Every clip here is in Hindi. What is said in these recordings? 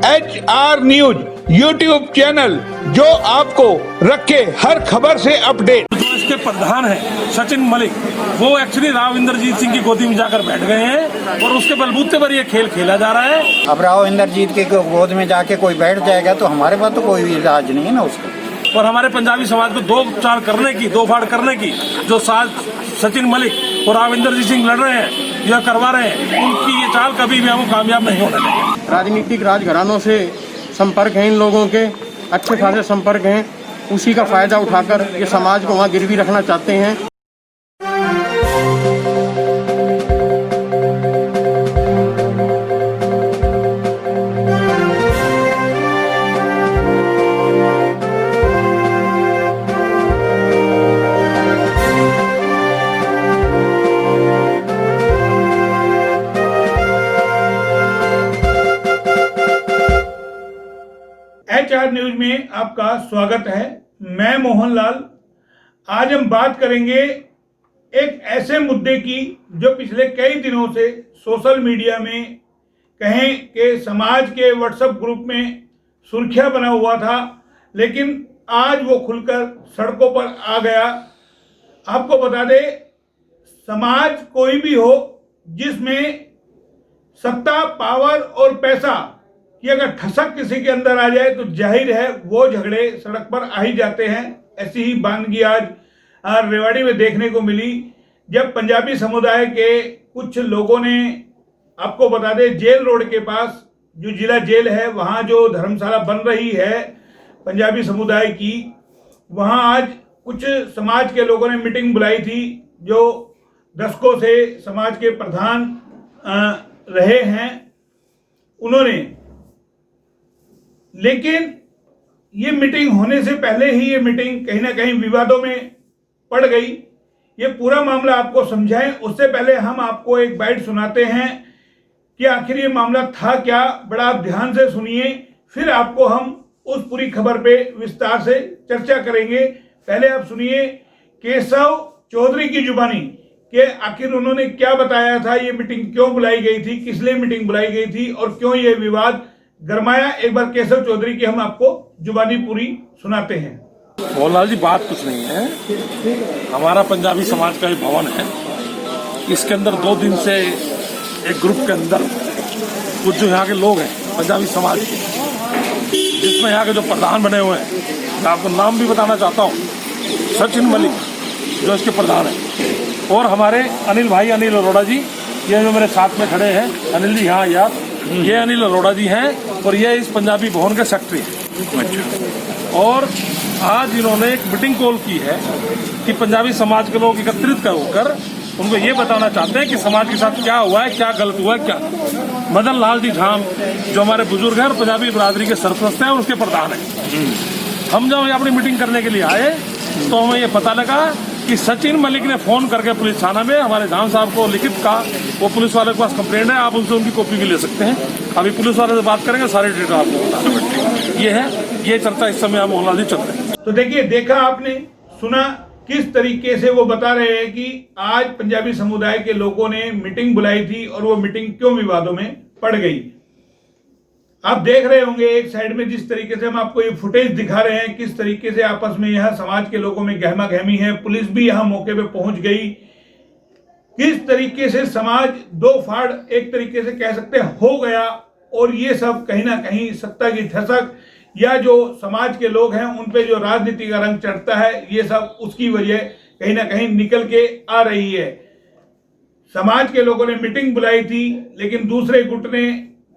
HR न्यूज YouTube चैनल जो आपको रखे हर खबर से अपडेट। जो इसके प्रधान हैं सचिन मलिक, वो एक्चुअली राव इंद्रजीत सिंह की गोदी में जाकर बैठ गए हैं और उसके बलबूते पर ये खेल खेला जा रहा है। अब राव इंद्रजीत के गोद में जाके कोई बैठ जाएगा तो हमारे पास तो कोई इलाज नहीं है ना उसका। और हमारे पंजाबी समाज को दो फाड़ करने की जो साज सचिन मलिक और राव इंद्रजीत सिंह लड़ रहे हैं या करवा रहे हैं, उनकी ये चाल कभी भी हम कामयाब नहीं होने देंगे। राजनीतिक राजघरानों से संपर्क हैं, इन लोगों के अच्छे खासे संपर्क हैं, उसी का फायदा उठाकर ये समाज को वहाँ गिरवी रखना चाहते हैं। HR न्यूज में आपका स्वागत है। मैं मोहनलाल। आज हम बात करेंगे एक ऐसे मुद्दे की जो पिछले कई दिनों से सोशल मीडिया में कहें कि समाज के व्हाट्सएप ग्रुप में सुर्खियां बना हुआ था, लेकिन आज वो खुलकर सड़कों पर आ गया। आपको बता दें, समाज कोई भी हो जिसमें सत्ता, पावर और पैसा कि अगर ठसक किसी के अंदर आ जाए तो जाहिर है वो झगड़े सड़क पर आ ही जाते हैं। ऐसी ही बानगी आज रेवाड़ी में देखने को मिली, जब पंजाबी समुदाय के कुछ लोगों ने, आपको बता दें, जेल रोड के पास जो जिला जेल है वहाँ जो धर्मशाला बन रही है पंजाबी समुदाय की, वहाँ आज कुछ समाज के लोगों ने मीटिंग बुलाई थी जो दशकों से समाज के प्रधान रहे हैं उन्होंने। लेकिन ये मीटिंग होने से पहले ही ये मीटिंग कहीं ना कहीं विवादों में पड़ गई। ये पूरा मामला आपको समझाएं उससे पहले हम आपको एक बाइट सुनाते हैं कि आखिर ये मामला था क्या। बड़ा आप ध्यान से सुनिए, फिर आपको हम उस पूरी खबर पे विस्तार से चर्चा करेंगे। पहले आप सुनिए केशव चौधरी की जुबानी कि आखिर उन्होंने क्या बताया था, ये मीटिंग क्यों बुलाई गई थी, किस लिए मीटिंग बुलाई गई थी और क्यों ये विवाद गरमाया। एक बार केशव चौधरी की हम आपको जुबानी पूरी सुनाते हैं। मोहनलाल जी, बात कुछ नहीं है। हमारा पंजाबी समाज का ये भवन है, इसके अंदर 2 दिन से एक ग्रुप के अंदर कुछ जो यहाँ के लोग हैं पंजाबी समाज के, जिसमें यहाँ के जो प्रधान बने हुए हैं, मैं आपको नाम भी बताना चाहता हूँ, सचिन मलिक जो इसके प्रधान हैं, और हमारे अनिल अरोड़ा जी, ये जो मेरे साथ में खड़े हैं, अनिल जी यहाँ यार, ये अनिल अरोड़ा जी हैं और ये इस पंजाबी भवन के सेक्रेटरी हैं। और आज इन्होंने एक मीटिंग कॉल की है कि पंजाबी समाज के लोग एकत्रित होकर उनको ये बताना चाहते हैं कि समाज के साथ क्या हुआ है, क्या गलत हुआ है, क्या। मदन लाल जी ठाम जो हमारे बुजुर्ग हैं और पंजाबी बिरादरी के सरपरस्त हैं और उसके प्रधान हैं, हम जब अपनी मीटिंग करने के लिए आए तो हमें ये पता लगा कि सचिन मलिक ने फोन करके पुलिस थाना में हमारे जान साहब को लिखित कहा। वो पुलिस वाले के पास कंप्लेंट है, आप उनसे उनकी कॉपी भी ले सकते हैं। अभी पुलिस वाले से बात करेंगे, सारी डिटेल आपको बता। ये है, ये चर्चा इस समय मोहनलाल जी चल रहे हैं। तो देखिए, देखा आपने, सुना किस तरीके से वो बता रहे हैं कि आज पंजाबी समुदाय के लोगों ने मीटिंग बुलाई थी और वो मीटिंग क्यों विवादों में पड़ गई। आप देख रहे होंगे एक साइड में जिस तरीके से हम आपको ये फुटेज दिखा रहे हैं, किस तरीके से आपस में यह समाज के लोगों में गहमा गहमी है। पुलिस भी यहां मौके पे पहुंच गई। किस तरीके से समाज दो फाड़ एक तरीके से कह सकते हैं हो गया, और ये सब कहीं ना कहीं सत्ता की ठसक या जो समाज के लोग हैं उन पे जो राजनीति का रंग चढ़ता है, ये सब उसकी वजह कहीं ना कहीं निकल के आ रही है। समाज के लोगों ने मीटिंग बुलाई थी, लेकिन दूसरे गुट ने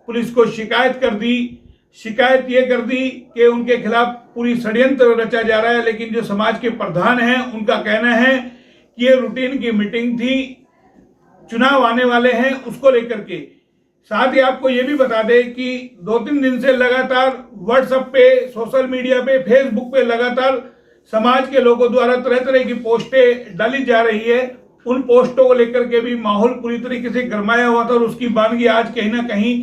पुलिस को शिकायत कर दी। शिकायत ये कर दी कि उनके खिलाफ पूरी षड्यंत्र रचा जा रहा है, लेकिन जो समाज के प्रधान हैं उनका कहना है कि ये रूटीन की मीटिंग थी, चुनाव आने वाले हैं उसको लेकर के। साथ ही आपको ये भी बता दें कि 2-3 दिन से लगातार व्हाट्सएप पे, सोशल मीडिया पे, फेसबुक पे लगातार समाज के लोगों द्वारा तरह तरह की पोस्टें डाली जा रही है। उन पोस्टों को लेकर के भी माहौल पूरी तरीके से गरमाया हुआ था और उसकी बानगी आज कहीं ना कहीं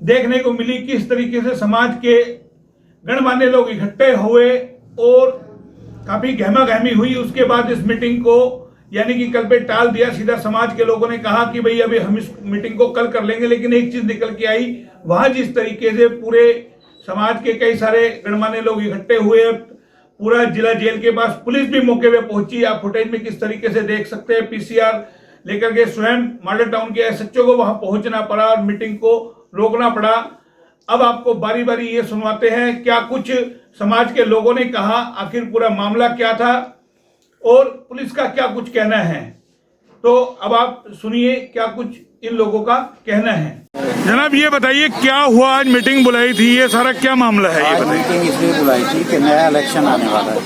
देखने को मिली। किस तरीके से समाज के गणमान्य लोग इकट्ठे हुए और काफी गहमा गहमी हुई। उसके बाद इस मीटिंग को यानी कि कल पे टाल दिया। सीधा समाज के लोगों ने कहा कि भाई अभी हम इस मीटिंग को कल कर लेंगे, लेकिन एक चीज निकल के आई, वहां जिस तरीके से पूरे समाज के कई सारे गणमान्य लोग इकट्ठे हुए, पूरा जिला जेल के पास पुलिस भी मौके पे पहुंची। आप फुटेज में किस तरीके से देख सकते हैं। पीसीआर लेकर के स्वयं मॉडल टाउन के एसएचओ को वहां पहुंचना पड़ा और मीटिंग को रोकना पड़ा। अब आपको बारी बारी ये सुनवाते हैं क्या कुछ समाज के लोगों ने कहा, आखिर पूरा मामला क्या था और पुलिस का क्या कुछ कहना है। तो अब आप सुनिए क्या कुछ इन लोगों का कहना है। जनाब ये बताइए क्या हुआ, आज मीटिंग बुलाई थी, ये सारा क्या मामला है ये बताइए। मीटिंग इसलिए बुलाई थी कि नया इलेक्शन आने वाला है,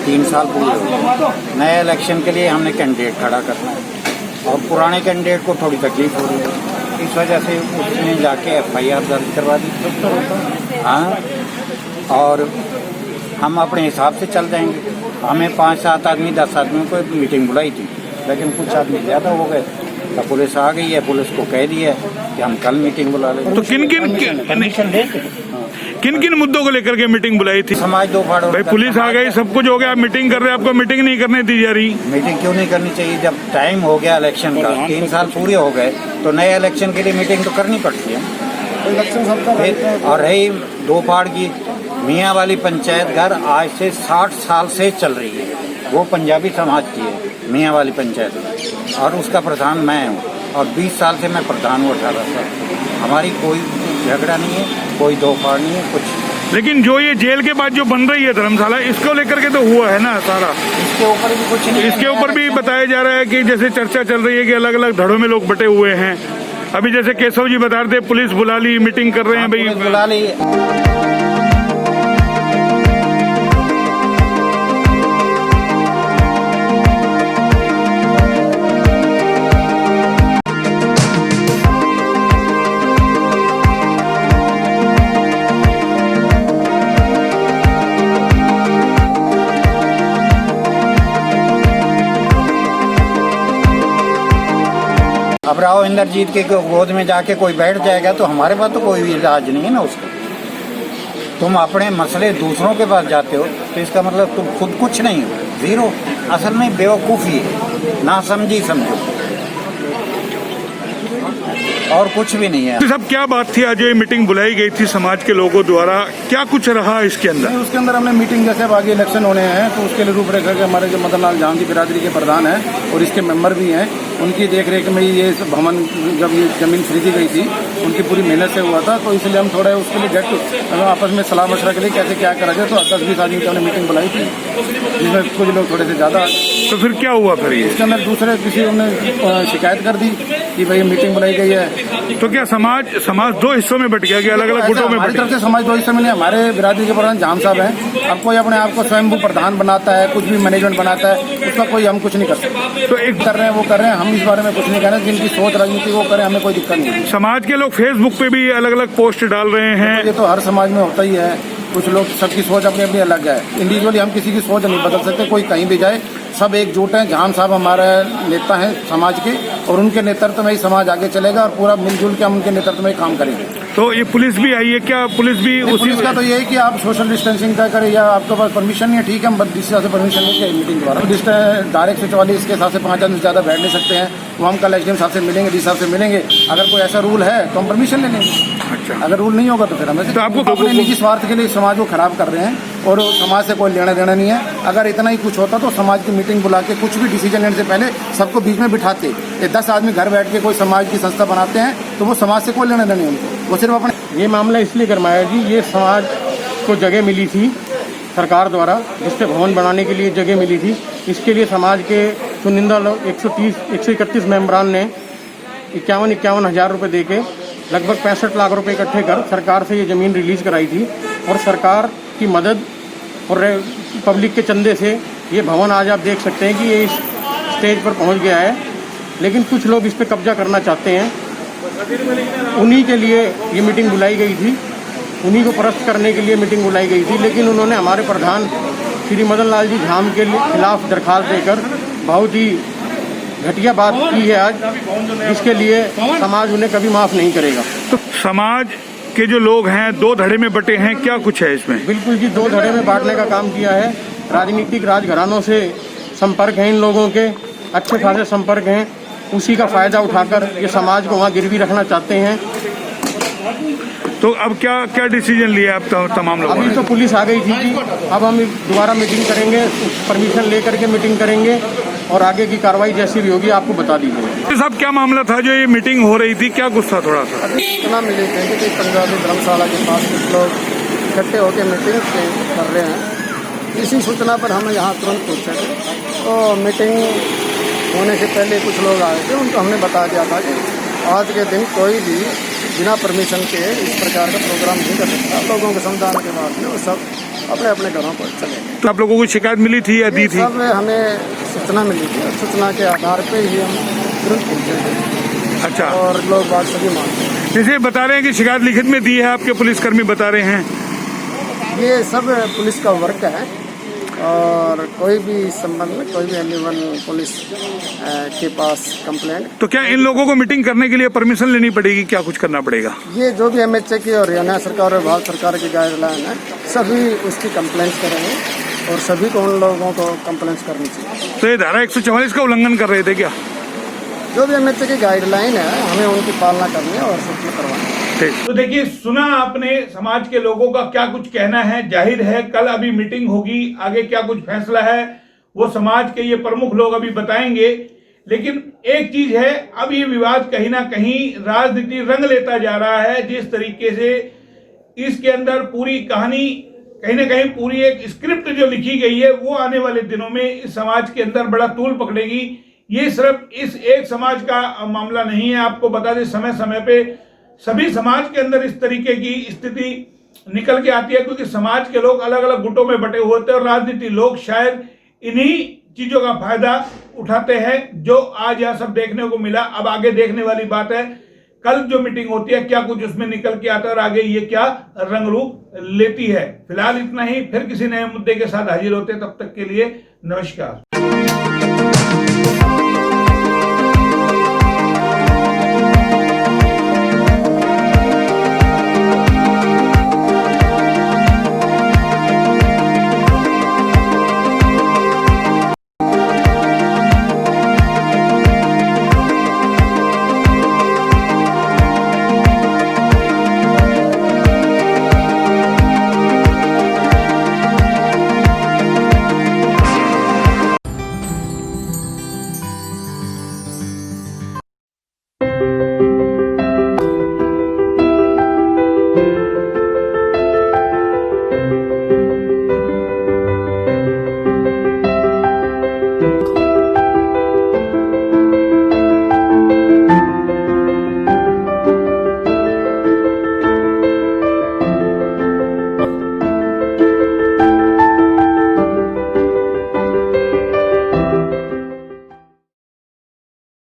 3 साल पूरे हो गए। नए इलेक्शन के लिए हमने कैंडिडेट खड़ा करना है और पुराने कैंडिडेट को थोड़ी तकलीफ हो रही है, इस वजह से उसने जाके FIR दर्ज करवा दी। हाँ, और हम अपने हिसाब से चल जाएंगे। हमें 5-7 आदमी 10 आदमियों को मीटिंग बुलाई थी, लेकिन कुछ आदमी ज़्यादा हो गए तो पुलिस आ गई है। पुलिस को कह दिया कि हम कल मीटिंग बुला लेंगे। तो किन किन मुद्दों को लेकर के मीटिंग बुलाई थी? समाज दो फाड़ भाई पुलिस आ गई, सब कुछ हो गया, आप मीटिंग कर रहे हैं, आपको मीटिंग नहीं करने दी जा रही। मीटिंग क्यों नहीं करनी चाहिए? जब टाइम हो गया इलेक्शन का, 3 साल पूरे हो गए, तो नए इलेक्शन के लिए मीटिंग तो करनी पड़ती है। और रही दो फाड़ की, मियाँ वाली पंचायत घर आज से 60 साल से चल रही है, वो पंजाबी समाज की है मियाँ वाली पंचायत, और उसका प्रधान मैं हूँ और 20 साल से मैं प्रधान हूँ 18 साल। हमारी कोई झगड़ा नहीं है, कोई दो फाड़ नहीं है कुछ। लेकिन जो ये जेल के बाद जो बन रही है धर्मशाला, इसको लेकर के तो हुआ है ना सारा, इसके ऊपर भी कुछ नहीं। इसके ऊपर भी बताया जा रहा है कि जैसे चर्चा चल रही है कि अलग अलग धड़ों में लोग बटे हुए हैं। अभी जैसे केशव जी बता रहे थे पुलिस बुला ली, मीटिंग कर रहे हैं भाई, बुला ली। अब राव इंद्रजीत के गोद में जाके कोई बैठ जाएगा तो हमारे पास तो कोई भी इलाज नहीं है ना उसका। तुम अपने मसले दूसरों के पास जाते हो तो इसका मतलब तुम खुद कुछ नहीं हो, जीरो। असल में बेवकूफ़ी है, ना समझी समझो, और कुछ भी नहीं है। सब क्या बात थी आज ये मीटिंग बुलाई गई थी समाज के लोगों द्वारा, क्या कुछ रहा इसके अंदर? उसके अंदर हमने मीटिंग, जैसे अब आगे इलेक्शन होने हैं तो उसके लिए रूपरेखा के हमारे जो मदन लाल जाम की बिरादरी के प्रधान हैं और इसके मेंबर भी हैं, उनकी देखरेख में ये भवन, जब ये जमीन खरीदी गई थी उनकी पूरी मेहनत से हुआ था, तो इसलिए हम थोड़ा उसके लिए आपस में सलाह मशवरा के लिए कैसे क्या करा जाए, तो 10-20 आदमी की हमने मीटिंग बुलाई थी, जिसमें कुछ लोग थोड़े से ज़्यादा। तो फिर क्या हुआ फिर ये? इसके अंदर दूसरे किसी ने शिकायत कर दी कि भाई मीटिंग बुलाई गई है। तो क्या समाज दो हिस्सों में बट गया कि अलग अलग गुटों में? हमारी तरफ से समाज दो हिस्सों में नहीं, हमारे बिरादरी के प्रधान जाम साहब हैं। अब कोई अपने आप को स्वयं प्रधान बनाता है, कुछ भी मैनेजमेंट बनाता है, उसका कोई हम कुछ नहीं कर सकते। तो एक कर रहे हैं वो कर रहे हैं, हम इस बारे में कुछ नहीं कह रहे। जिनकी सोच राजनीति वो करें, हमें कोई दिक्कत नहीं है। समाज के लोग फेसबुक पे भी अलग अलग पोस्ट डाल रहे हैं। ये तो हर समाज में होता ही है, कुछ लोग, सबकी सोच अपनी अपनी अलग है। इंडिविजुअली हम किसी की सोच नहीं बदल सकते, कोई कहीं भी जाए, सब एकजुट हैं। जाम साहब हमारे नेता हैं समाज के, और उनके नेतृत्व में ही समाज आगे चलेगा और पूरा मिलजुल के हम उनके नेतृत्व में काम करेंगे। तो ये पुलिस भी आई है क्या? पुलिस भी उसी पुलिस का तो ये है कि आप सोशल डिस्टेंसिंग का करें, या आपके पास परमिशन नहीं है, ठीक है, हम DCA से परमिशन लेके मीटिंग द्वारा डायरेक्ट से 44 के हिसाब से 5 आदमी ज़्यादा बैठ नहीं सकते हैं। वो हम कल SDM साहब से मिलेंगे, DC साहब से मिलेंगे। अगर कोई ऐसा रूल है तो हम परमिशन ले लेंगे। अच्छा, अगर रूल नहीं होगा तो फिर हमें, तो आपको अपने निजी स्वार्थ के लिए समाज को खराब कर रहे हैं और समाज से कोई लेना देना नहीं है। अगर इतना ही कुछ होता तो समाज की मीटिंग बुला के कुछ भी डिसीजन लेने से पहले सबको बीच में बिठाते। ये 10 आदमी घर बैठ के कोई समाज की संस्था बनाते हैं तो वो समाज से कोई लेना देना नहीं उनको, वो सिर्फ अपने। ये मामला इसलिए गरमाया जी, ये समाज को जगह मिली थी सरकार द्वारा, जिस पे भवन बनाने के लिए जगह मिली थी। इसके लिए समाज के चुनिंदा लोग 131 मेम्बरान ने 51 हज़ार रुपये दे के लगभग 65 लाख रुपए इकट्ठे कर सरकार से ये ज़मीन रिलीज़ कराई थी। और सरकार की मदद और पब्लिक के चंदे से ये भवन आज आप देख सकते हैं कि ये इस स्टेज पर पहुंच गया है। लेकिन कुछ लोग इस पर कब्जा करना चाहते हैं, उन्हीं के लिए ये मीटिंग बुलाई गई थी, उन्हीं को परस्त करने के लिए मीटिंग बुलाई गई थी। लेकिन उन्होंने हमारे प्रधान श्री मदन लाल जी झाम के खिलाफ दरखास्त देकर बहुत ही घटिया बात की है आज, जिसके लिए समाज उन्हें कभी माफ़ नहीं करेगा। तो समाज के जो लोग हैं 2 धड़े में बटे हैं, क्या कुछ है इसमें? बिल्कुल जी, 2 धड़े में बांटने का काम किया है। राजनीतिक राजघरानों से संपर्क हैं इन लोगों के, अच्छे खासे संपर्क हैं, उसी का फ़ायदा उठाकर ये समाज को वहाँ गिरवी रखना चाहते हैं। तो अब क्या क्या डिसीजन लिया आप तमाम लोगों अभी ने? तो पुलिस आ गई थी जी, अब हम दोबारा मीटिंग करेंगे, परमिशन लेकर के मीटिंग करेंगे और आगे की कार्रवाई जैसी भी होगी आपको बता दी जाएगी। साहब क्या मामला था जो ये मीटिंग हो रही थी, क्या गुस्सा थोड़ा सा? अभी सूचना मिली थी कि पंजाबी धर्मशाला के पास कुछ लोग इकट्ठे होकर मीटिंग कर रहे हैं। इसी सूचना पर हम यहाँ तुरंत पहुँचे थे, तो मीटिंग होने से पहले कुछ लोग आए थे, उनको हमने बता दिया था कि आज के दिन कोई भी बिना परमिशन के इस प्रकार का प्रोग्राम नहीं कर सकता। लोगों के समझाने के बाद में वो सब अपने अपने घरों पर चले गए। तो आप लोगों को शिकायत मिली थी या दी थी? सब हमें सूचना मिली थी और सूचना के आधार पे ही हम तुरंत पहुँचे थे। अच्छा, और लोग बात सभी मानते हैं। जैसे बता रहे हैं कि शिकायत लिखित में दी है, आपके पुलिसकर्मी बता रहे हैं। ये सब पुलिस का वर्क है और कोई भी संबंध में कोई भी एनीवन पुलिस के पास कंप्लेंट। तो क्या इन लोगों को मीटिंग करने के लिए परमिशन लेनी पड़ेगी, क्या कुछ करना पड़ेगा? ये जो भी MHA की और हरियाणा सरकार और भारत सरकार की गाइडलाइन है, सभी उसकी कंप्लेंट्स करेंगे और सभी को उन लोगों को कंप्लेंट्स करनी चाहिए। तो ये धारा 144 का उल्लंघन कर रहे थे क्या? जो भी MHA की गाइडलाइन है हमें उनकी पालना करनी है और सबको करवानी है। तो देखिए, सुना आपने समाज के लोगों का क्या कुछ कहना है। जाहिर है कल अभी मीटिंग होगी, आगे क्या कुछ फैसला है वो समाज के ये प्रमुख लोग अभी बताएंगे। लेकिन एक चीज है, अब ये विवाद कहीं ना कहीं राजनीति रंग लेता जा रहा है। जिस तरीके से इसके अंदर पूरी कहानी कहीं ना कहीं पूरी एक स्क्रिप्ट जो लिखी गई है वो आने वाले दिनों में इस समाज के अंदर बड़ा तूल पकड़ेगी। ये सिर्फ इस एक समाज का मामला नहीं है। आपको बता दें, समय समय पे सभी समाज के अंदर इस तरीके की स्थिति निकल के आती है, क्योंकि समाज के लोग अलग अलग गुटों में बटे हुए होते हैं और राजनीति लोग शायद इन्हीं चीजों का फायदा उठाते हैं जो आज यह सब देखने को मिला। अब आगे देखने वाली बात है कल जो मीटिंग होती है क्या कुछ उसमें निकल के आता है और आगे ये क्या रंग रूप लेती है। फिलहाल इतना ही, फिर किसी नए मुद्दे के साथ हाजिर होते हैं। तब तक के लिए नमस्कार।